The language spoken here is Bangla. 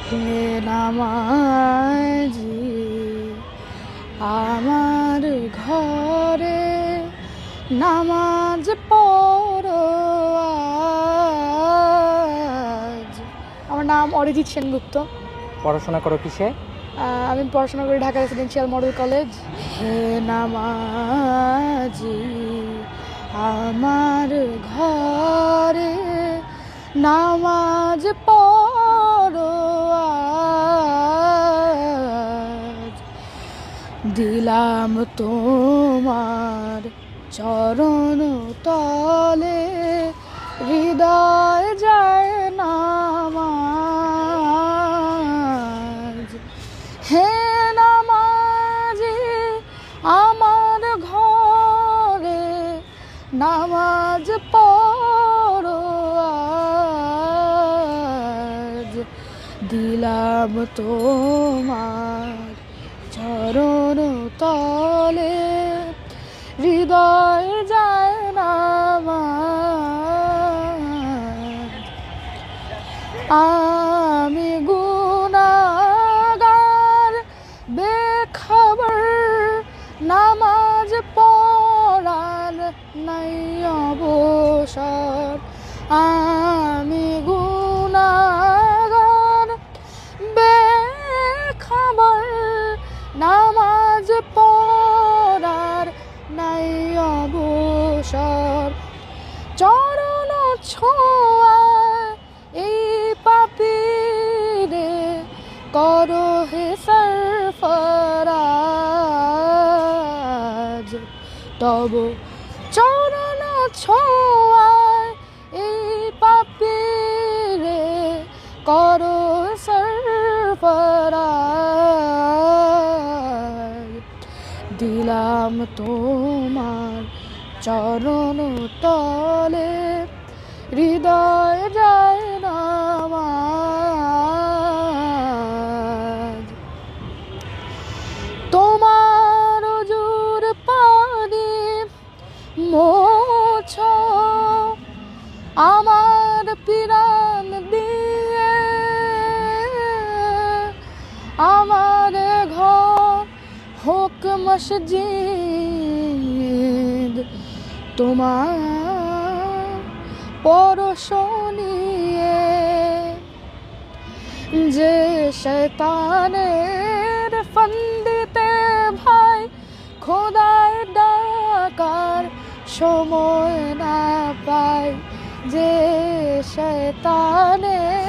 হে নামাজি আমার ঘরে নামাজ পড়ো আজ। আমার নাম অরিজিৎ সেনগুপ্ত। পড়াশোনা করো কিসে? আমি পড়াশোনা করি ঢাকা রেসিডেন্সিয়াল মডেল কলেজ। হে নামাজি আমার ঘরে নামাজ পড়ো আজ। দিলাম তোমার চরণ তলে হৃদয় যায় নামাজ। হে নামাজি আমার ঘরে নামাজ পড়ো আজ। দিলাম তোমার চরণ তলে হৃদয় যায় নামাজ। আমি গুনাহগার বেখবর নামাজ পড়ার নাই অবসর। আমি গুনাহগার বেখবর নামাজ পড়ার নাই অবসর। চরণ ছোঁয়ায় এই পাপীরে করো হে সরফরাজ। তব চরণ ছোঁয়ায় এই পাপীরে করো সরফরাজ। দিলাম তোমার চরণ তলে হৃদয় যায় নামাজ। তোমার ওজুর পানি মোছো আমার পিরান দিয়ে। আমার ঘর হোক মসজিদ তোমার পরশ নিয়ে। যে শয়তানের ফন্দিতে ভাই খোদায় ডাকার সময় না পায়। যে শয়তানের